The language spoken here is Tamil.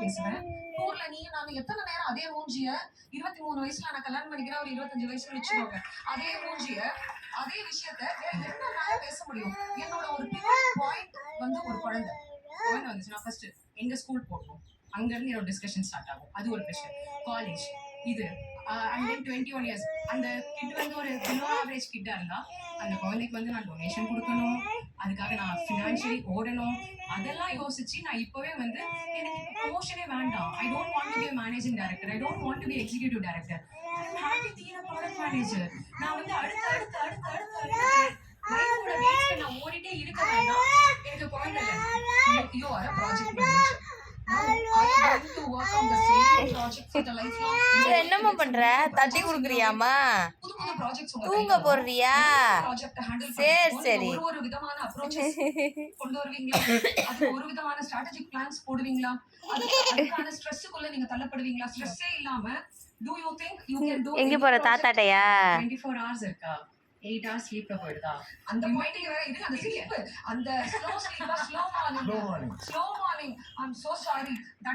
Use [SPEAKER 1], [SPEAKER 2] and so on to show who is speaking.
[SPEAKER 1] பேசுவேன். டூர்ல நீ நான் எத்தனை நேரம் அதே மூஞ்சிய 23 வயசுல நான் கல்யாணம் பண்ணிக்கிறேன், ஒரு 25 வயசுல வச்சுக்கோங்க. அதே மூஞ்சிய அதே விஷயத்த வேற என்ன பேச முடியும்? என்னோட ஒரு பாயிண்ட் வந்து ஒரு குழந்தை வந்துச்சு. நான் ஃபர்ஸ்ட் எங்க ஸ்கூல் போட்டோம், அங்க இருந்து என்னோட டிஸ்கஷன் ஸ்டார்ட் ஆகும். அது ஒரு பிரச்சனை. காலேஜ் இது அண்ட் தென் 21 இயர்ஸ் அந்த கிட் வந்து ஒரு பிலோ ஆவரேஜ் கிட்டா இருந்தா அந்த குழந்தைக்கு வந்து நான் டொனேஷன் கொடுக்கணும், அதுக்காக நான் ஃபினான்ஷியலி ஓடணும். அதெல்லாம் யோசிச்சு நான் இப்பவே வந்து எனக்கு ப்ரொமோஷனே வேண்டாம். I don't want to be managing director, I don't want to be executive director, I am happy being a product manager. நான் வந்து அடுத்து லைஃபோட வேஸ்ட்ல நான் ஓடிட்டே இருக்க வேண்டாம். எனக்கு குழந்தை இல்லை, you are a project manager.
[SPEAKER 2] என்னம்மா பண்ற? தட்டி குடுக்குறியாமா? தூங்க போடுறியா? சரி சரி.
[SPEAKER 1] ஒரு விதமான அப்ரோச்சஸ் கொண்டு வருவீங்களா? அது ஒரு விதமான ஸ்ட்ராட்டஜிக் பிளான்ஸ் போடுவீங்களா? அதுக்கான ஸ்ட்ரெஸ்க்குள்ள நீங்க தள்ளப்படுவீங்களா? ஸ்ட்ரெஸ்ஸே இல்லாம do you think you can do
[SPEAKER 2] எங்க போற தாத்தாட்டையா?
[SPEAKER 1] 24 hours இருக்கா? 8 hours ஸ்லீப்ல போயிடுதா? அந்த மைண்டிங் வேற இது. அந்த ஸ்லீப் அந்த slow morning I am so sorry that